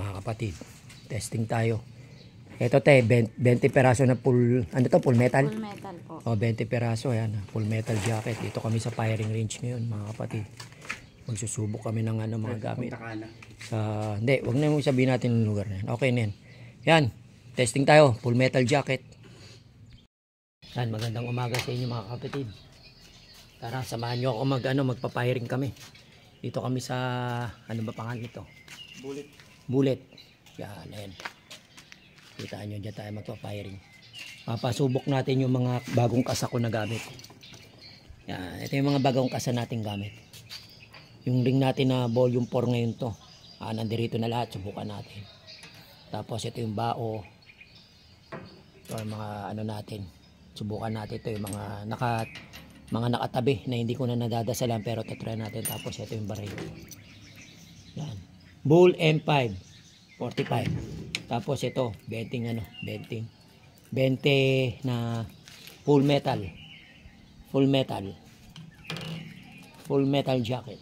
mga kapatid, testing tayo. Ito 20 peraso na full, ano to, full metal? Full metal po. O, 20 peraso, ayan, full metal jacket. Dito kami sa firing range ngayon mga kapatid. Magsusubok kami ng ano, mga gamit. Hindi, wag na yung sabihin natin yung lugar na yan. Okay na yan. Yan, testing tayo, full metal jacket. Yan, magandang umaga sa inyo mga kapatid. Tara, samahan nyo ako magpa-firing kami. Dito kami sa, ano ba pangalan nito? Bullet. Yan, ayan. Kita nyo, dyan tayo magpa-firing. Papasubok natin yung mga bagong kasa ko na gamit. Yan, ito yung mga bagong kasa natin gamit. Yung ring natin na volume 4 ngayon to. Nandirito na lahat, subukan natin. Tapos ito yung bao. Ito yung mga ano natin. Subukan natin ito yung mga nakatabi na hindi ko na nadadasalan pero tatry natin. Tapos ito yung baril. Yan. Bull M5 45. Tapos ito 20 na full metal jacket.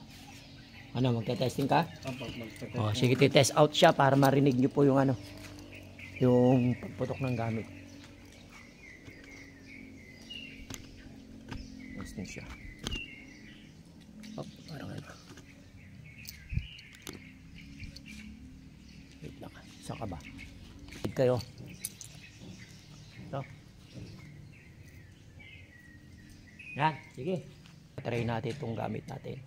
Ano, magte-testing ka? Oh, sige, test out siya para marinig niyo po yung ano, yung pagputok ng gamit. Testing siya. Oh, parang ano. Wait lang. Saan ka ba? Wait kayo. Ito. Yan, sige. Try natin itong gamit natin.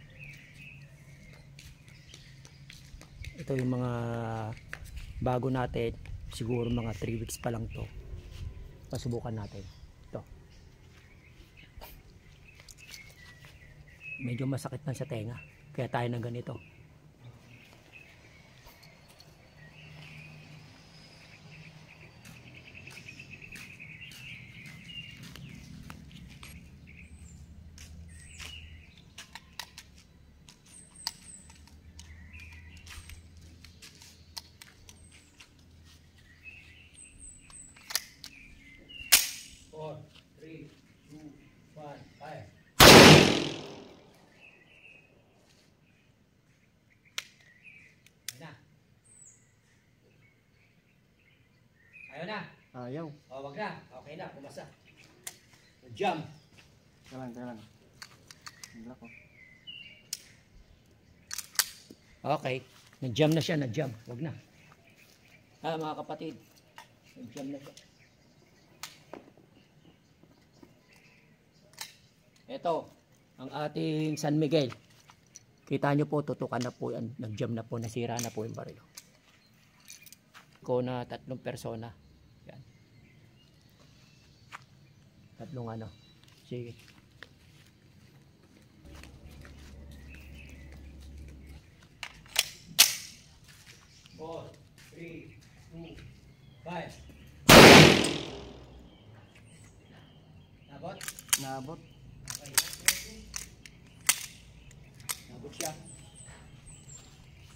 Ito yung mga bago natin. Siguro mga 3 weeks pa lang to. Pasubukan natin. Ito. Medyo masakit na sa tenga. Kaya tayo na ganito. Ayaw na. Ayaw. O, wag na. Okay na, pumasa. Jump. Kailan. Okay. Nag-jump na siya, nag-jump. Wag na. Mga kapatid. Nag-jump na siya. Ito, ang ating San Miguel. Kita nyo po, tutukan na po yan. Nag-jump na po, nasira na po yung baril. Ko na 3 persona. Yan. 3 ano. Sige. Four, 3, 2, 5. Nabot? Naabot. Okay. Nabot siya.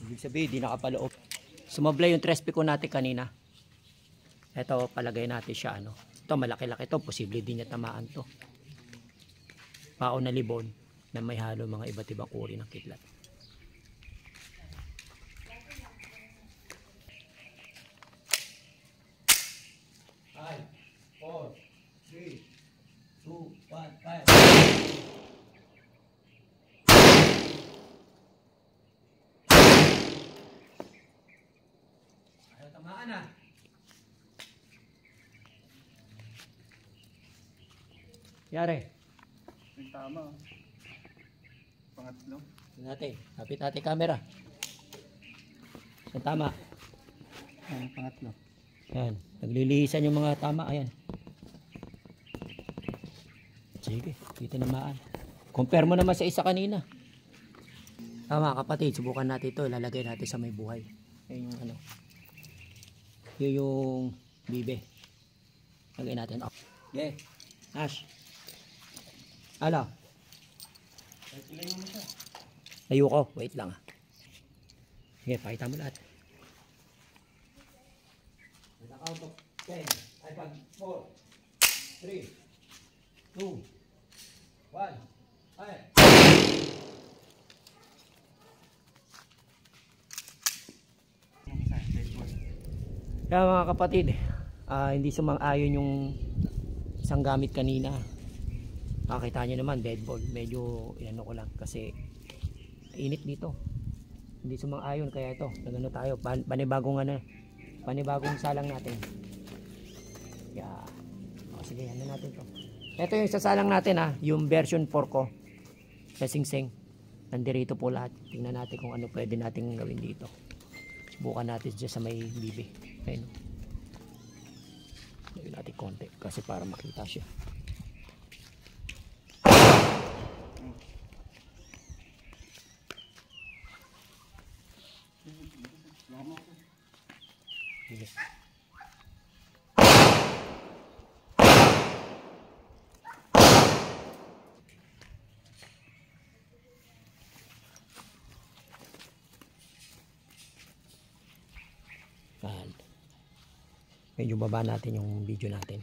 Ibig sabihin, di nakapaloob. Sumablay yung trespe ko natin kanina. Ito, palagay natin siya, ano. Ito, malaki-laki ito. Posible din niya tamaan to. Pao na libon na may halo mga iba't ibang uri ng kidlat. Five, 4, 3, 2, 1, 5. Ayaw tamaan na. Yari. Tama. Pangatlo. Natin. Kapit natin camera. Yan, tama. Ayan, pangatlo. Yan. Naglilihisan yung mga tama. Ayan. Sige. Kita namaan. Compare mo naman sa isa kanina. Tama kapatid. Subukan natin ito. Ilalagay natin sa may buhay. Yan yung ano. Yun yung bibe. Lagay natin. Oh. Okay. Ash. Ala. Layo ko. Wait lang. Sige, pakita mo lahat. Out of 10. Ay, 4, 3, 2, 1. Ay. Kaya mga kapatid, hindi sumang-ayon yung isang gamit kanina. Makita nyo naman, dead ball. Medyo inano ko lang kasi init dito. Hindi sumang-ayon kaya ito. Nagano tayo, panibagong salang natin. Yeah. Sige, ano natin to. Ito yung sasalang natin yung version 4 ko. Sa Singsing. Nandirito po lahat. Tingnan natin kung ano pwede natin gawin dito. Subukan natin dyan sa may bibi. Ayun. Lagyan natin konti kasi para makita siya. Sige. Yan. Medyo baba natin yung video natin.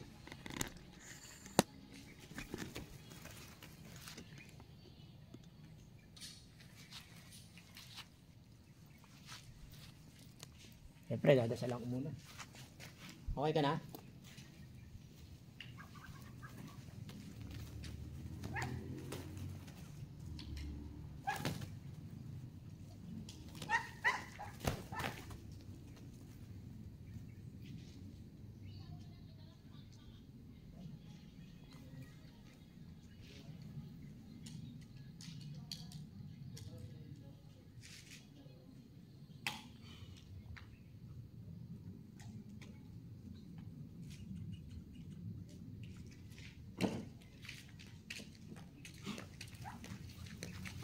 Siyempre, dadasalan ko muna. Okay ka na?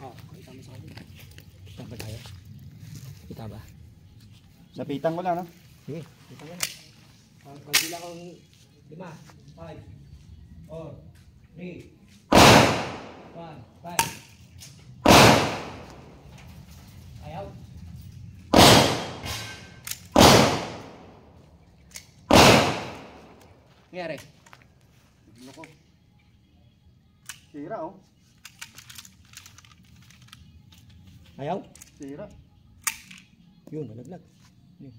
Kita mo sa akin. Kita ba tayo? Kita ba? Lapitan ko lang, no? Sige, kita mo na. Pagkila kong 5, 4, 3, 1, 5. Ayaw. Nangyari? Ano ko? Sira, oh. Ayaw? Sira. Yun, nalaglag. Yun.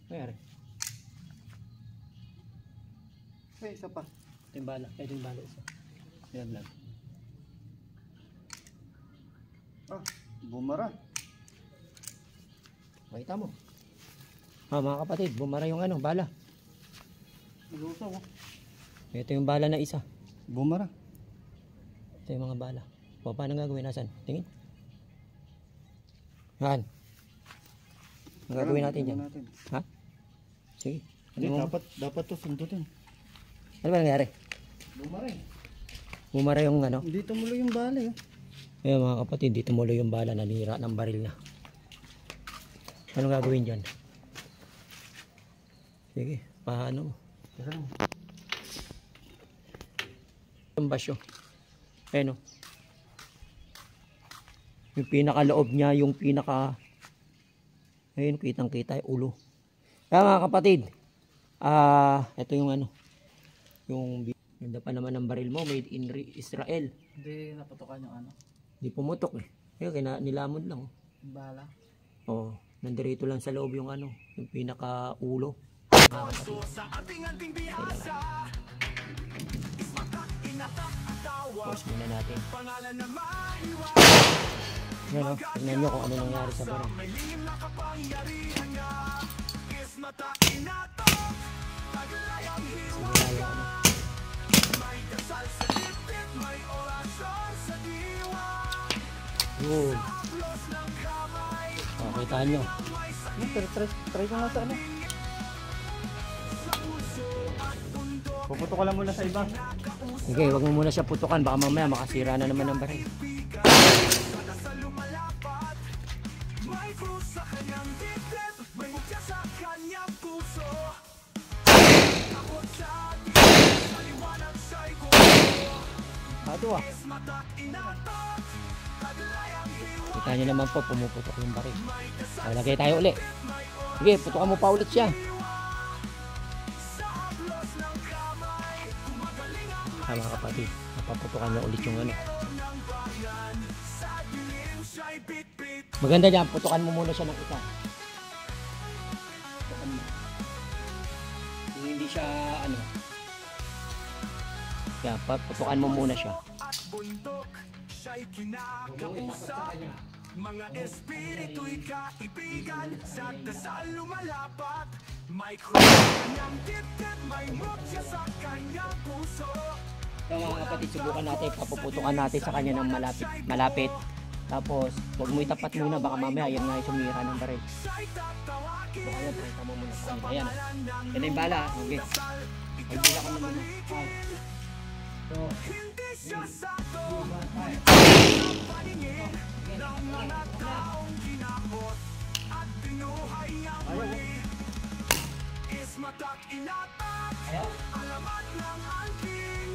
Nangyari? May isa pa. Ito yung bala. Ito yung bala isa. Nalaglag. Ah, bumara. Makita mo. Mga kapatid, bumara yung bala. Nalusaw, oh. Ito yung bala na isa. Bumara. Ito yung mga bala. O, paano gagawin? Nasaan? Tingin. Yan. Ang gagawin natin dyan. Ha? Sige. Hindi, Ano mo? dapat to sundutin. Ano ba nangyari? Bumara eh. Bumara yung Hindi tumuloy yung bala, eh. Ayan mga kapatid, dito mulo yung bala, nanira ng baril na. Ano gagawin dyan? Sige, paano? Teka lang. Yung basyo. Ayan o. Yung pinakaloob niya, yung pinaka... Ayun, kitang kita yung ulo. Kaya mga kapatid, ito yung yung pa naman ng baril mo, made in Israel. Hindi naputukan yung Hindi pumutok eh. Ayun, nilamon lang. yung bala. Oo, nandirito lang sa loob yung yung pinaka ulo. Pause muna natin. Yan o, tignan nyo kung ano nangyari sa baril. Yun. Kita nyo. Try ko nga sa Puputo ko lang muna sa iba. Okay, wag mo muna siya putukan. Baka mamaya makasira na naman ang baril. Ato Kita nyo naman po, pumuputok yung baril. Lagay tayo uli. Sige, putukan mo pa ulit siya. Mga kapatid, napaputukan niya ulit yung Maganda dyan, putukan mo muna siya ng isa. Putukan mo. Kung hindi siya, ano. Yan, putukan mo muna siya. Mga espiritu'y kaibigan sa dasal lumalapat. May kanyang dibdib, may mutya sa kanyang puso. So mga kapatid, subukan natin, papuputukan natin sa kanya ng malapit. Tapos, huwag mo itapat muna, baka mamaya yan nga yung sumira ng baril. So ayan, pakita mo muna sa kanila. Ayan, yan yung bala. Okay. Magbila ka na muna. So, Hindi siya sakto paningin ng mga taong ginamot at binuhay ang muli. Ismatak inatak, alamat ng angking.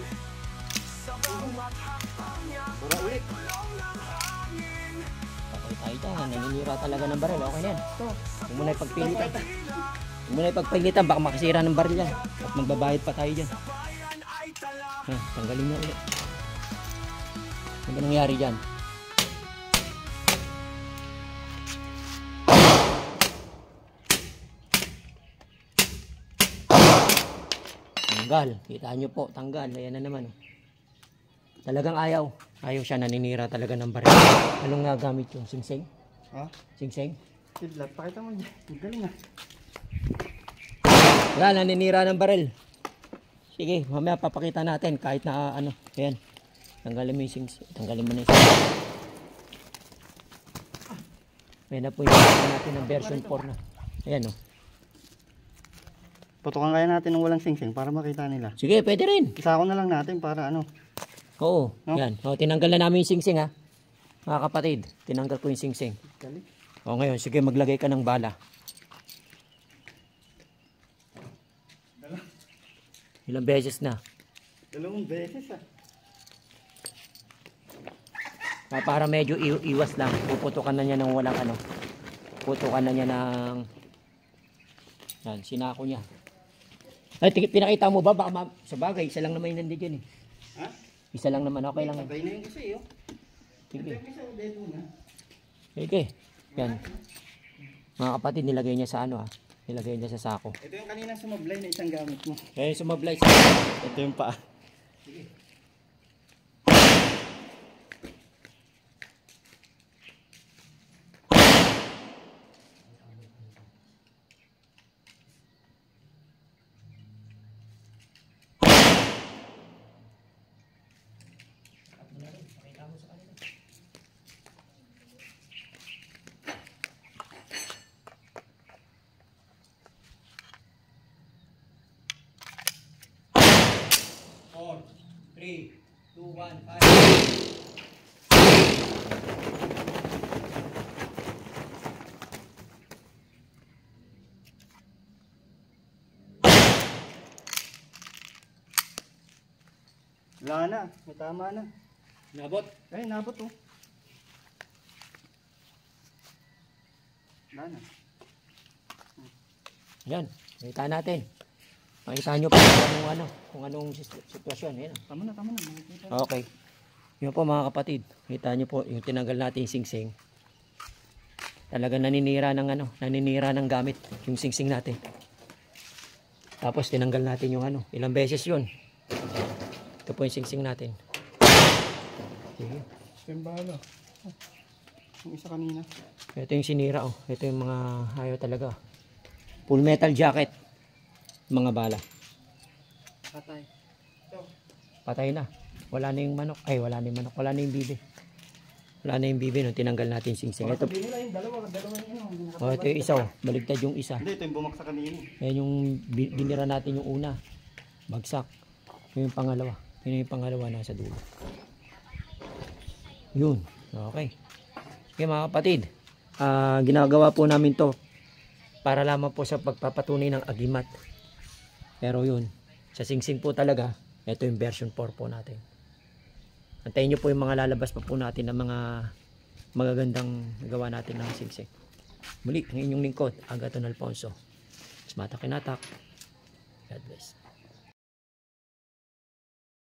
Sa bawat hakbang niya, may kulong ng hangin. patay tayo dyan. Naninira talaga ng baril. Okay na yan. Huwag mo na ipagpilitan. Huwag mo na ipagpilitan. Baka makasira ng baril yan. At magbabayad pa tayo dyan. Bayan ay tala. Tanggalin niya ulit. Ano ba nangyari dyan? Tanggal. Kita nyo po. Tanggal. Ayan na naman. Talagang ayaw. Ayaw siya. Naninira talaga ng baril. Anong nga gamit yun? Singsing? Ha? Singsing? Kidlat. Pakita mo dyan. Ang galing ah. Wala. Naninira ng baril. Sige. Mamaya papakita natin. Kahit na ano. Ayan. Tanggalin mo yung singsing. Tanggalin mo na yung singsing. Ayan na po yung natin ng version 4 na. Ayan o. Putukan kaya natin ng walang singsing para makita nila. Sige, pwede rin. Isa ko na lang natin para ano. Oo. No? Yan. O, tinanggal na namin yung singsing ha. Mga kapatid. Tinanggal ko yung singsing. Galing. O ngayon, sige maglagay ka ng bala. Ilang beses na. 2 beses ah. Para medyo iwas lang. Puputukan na niya ng walang ano. Putukan na niya ng... Yan, sinako niya. Ay, pinakita mo ba? Baka sa bagay, isa lang naman yung nandiyan eh. Ha? Isa lang naman, okay lang. Patay na yung isa eh. Sige. Ito yung isa dito na. Sige. Yan. Mga kapatid, nilagay niya sa ano ha. Nilagay niya sa sako. Ito yung kanina sumablay na isang gamit mo. Kaya sumablay sa... Ito yung paa. Sige. Four, 3, 2, 1, 5. Wala na. May tama na. Nabot. Ay, nabot oh. Wala na. Yan. Makita natin. Makita nyo pa kung anong sitwasyon. Yan. Tama na, tama na. Makikita. Okay. Yun po mga kapatid. Kita nyo po yung tinanggal natin yung singsing. Talagang naninira ng gamit yung singsing natin. Tapos tinanggal natin yung ilang beses yun. Ito po yung singsing natin. Sige. Yung bala. Yung isa kanina. Ito yung sinira oh. Ito yung mga ayaw talaga. Full metal jacket. Mga bala. Patay. Patay na. Wala na yung manok. Ay, wala na yung manok. Wala na yung bibi. Wala na yung bibi nung tinanggal natin yung singsing. Ito. Sabihin nila yung dalawa yung ano. Oh, ito yung isa oh. Baligtad yung isa. Hindi, ito yung bumaksa kanina. Ayan yung binira natin yung una. Bagsak. Yun yung pangalawa. Yun yung pangalawa nasa dulo. Yun. Okay. Okay mga kapatid. Ginagawa po namin to para lamang po sa pagpapatunay ng agimat. Pero yun. Sa singsing po talaga. Ito yung version 4 po natin. Antayin nyo po yung mga lalabas pa po natin ng mga magagandang gawa natin ng singsing. Muli, ang inyong lingkod, Agathon Alfonso. Smata Kinatak. God bless.